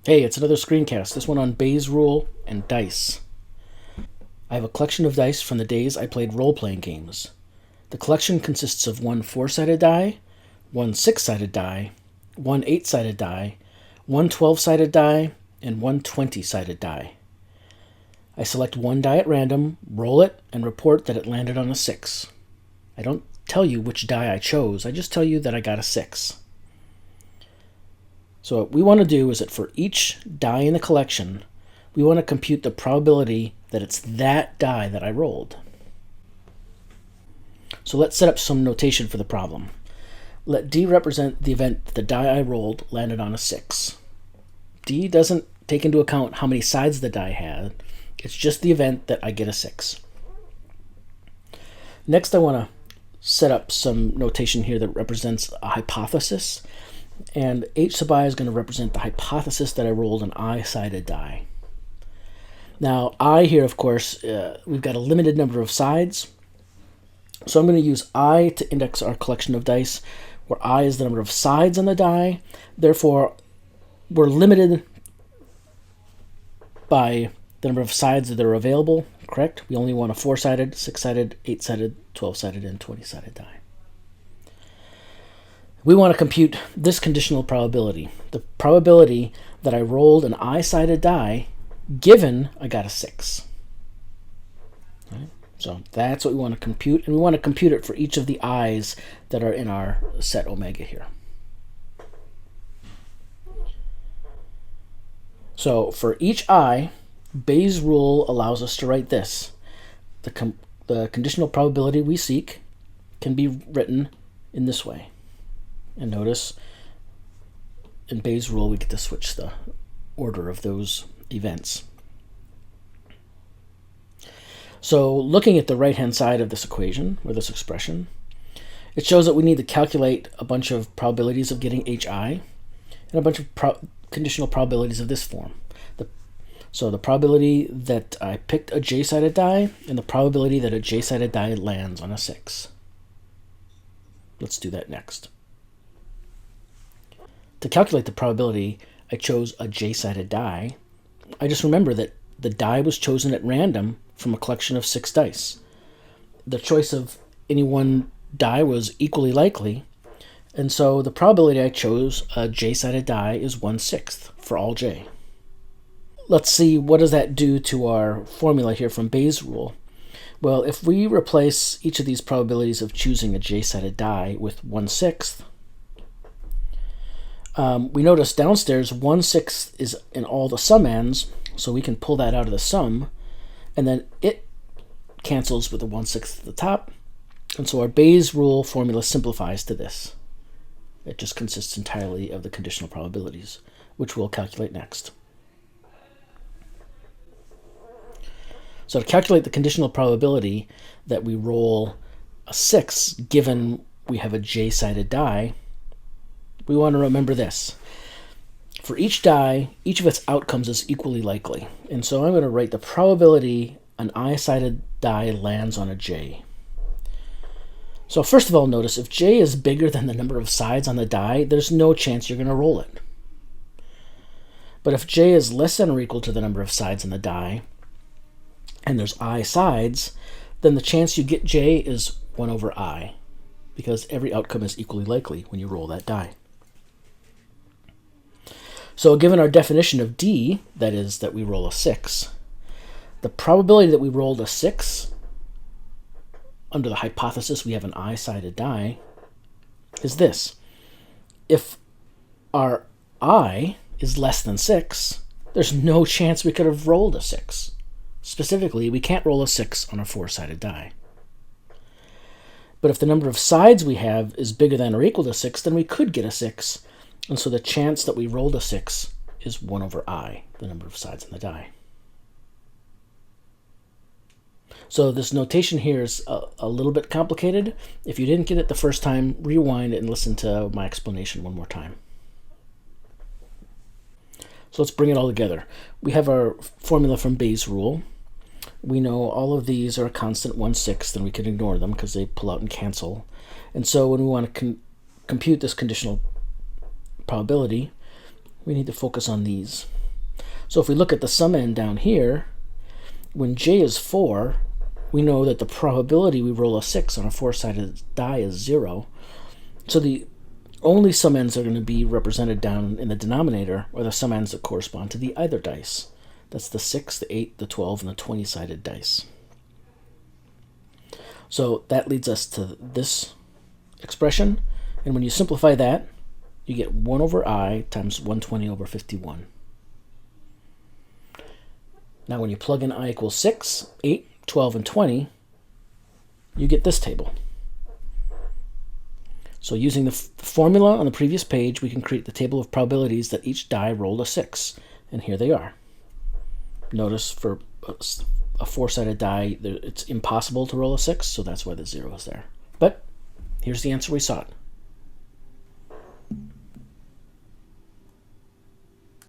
Hey, it's another screencast, this one on Bayes' rule and dice. I have a collection of dice from the days I played role-playing games. The collection consists of one 4-sided die, one 6-sided die, one 8-sided die, one 12-sided die, and one 20-sided die. I select one die at random, roll it, and report that it landed on a 6. I don't tell you which die I chose, I just tell you that I got a 6. So what we want to do is that for each die in the collection, we want to compute the probability that it's that die that I rolled. So let's set up some notation for the problem. Let D represent the event that the die I rolled landed on a 6. D doesn't take into account how many sides the die had. It's just the event that I get a 6. Next, I want to set up some notation here that represents a hypothesis. And H sub I is going to represent the hypothesis that I rolled an I-sided die. Now, I here, of course, we've got a limited number of sides. So I'm going to use I to index our collection of dice, where I is the number of sides on the die. Therefore, we're limited by the number of sides that are available, correct? We only want a 4-sided, 6-sided, 8-sided, 12-sided, and 20-sided die. We want to compute this conditional probability, the probability that I rolled an I-sided die given I got a 6. Right? So that's what we want to compute, and we want to compute it for each of the i's that are in our set omega here. So for each I, Bayes' rule allows us to write this. The conditional probability we seek can be written in this way. And notice, in Bayes' rule, we get to switch the order of those events. So looking at the right-hand side of this equation, or this expression, it shows that we need to calculate a bunch of probabilities of getting HI, and a bunch of conditional probabilities of this form. So the probability that I picked a J-sided die, and the probability that a J-sided die lands on a 6. Let's do that next. To calculate the probability, I chose a J-sided die. I just remember that the die was chosen at random from a collection of 6 dice. The choice of any one die was equally likely, and so the probability I chose a J-sided die is 1/6 for all J. Let's see, what does that do to our formula here from Bayes' rule? Well, if we replace each of these probabilities of choosing a J-sided die with 1/6, we notice downstairs 1/6 is in all the sum ends, so we can pull that out of the sum, and then it cancels with the 1/6 at the top, and so our Bayes' rule formula simplifies to this. It just consists entirely of the conditional probabilities, which we'll calculate next. So to calculate the conditional probability that we roll a 6 given we have a J-sided die, we want to remember this. For each die, each of its outcomes is equally likely. And so I'm going to write the probability an I-sided die lands on a J. So first of all, notice if J is bigger than the number of sides on the die, there's no chance you're going to roll it. But if J is less than or equal to the number of sides on the die, and there's I sides, then the chance you get J is 1/I, because every outcome is equally likely when you roll that die. So given our definition of D, that is that we roll a 6, the probability that we rolled a 6 under the hypothesis we have an I-sided die is this. If our I is less than 6, there's no chance we could have rolled a 6. Specifically, we can't roll a 6 on a 4-sided die. But if the number of sides we have is bigger than or equal to 6, then we could get a 6. And so the chance that we rolled a 6 is 1/I, the number of sides on the die. So this notation here is a little bit complicated. If you didn't get it the first time, rewind and listen to my explanation one more time. So let's bring it all together. We have our formula from Bayes' rule. We know all of these are a constant 1/6, and we can ignore them because they pull out and cancel. And so when we want to compute this conditional probability, we need to focus on these. So if we look at the sum end down here, when j is 4, we know that the probability we roll a 6 on a 4-sided die is 0. So the only sum ends that are going to be represented down in the denominator are the sum ends that correspond to the either dice. That's the 6, the 8, the 12, and the 20-sided dice. So that leads us to this expression. And when you simplify that, you get 1 over I times 120 over 51. Now when you plug in I equals 6, 8, 12, and 20, you get this table. So using the formula on the previous page, we can create the table of probabilities that each die rolled a 6. And here they are. Notice for a 4-sided die, it's impossible to roll a 6, so that's why the 0 is there. But here's the answer we sought.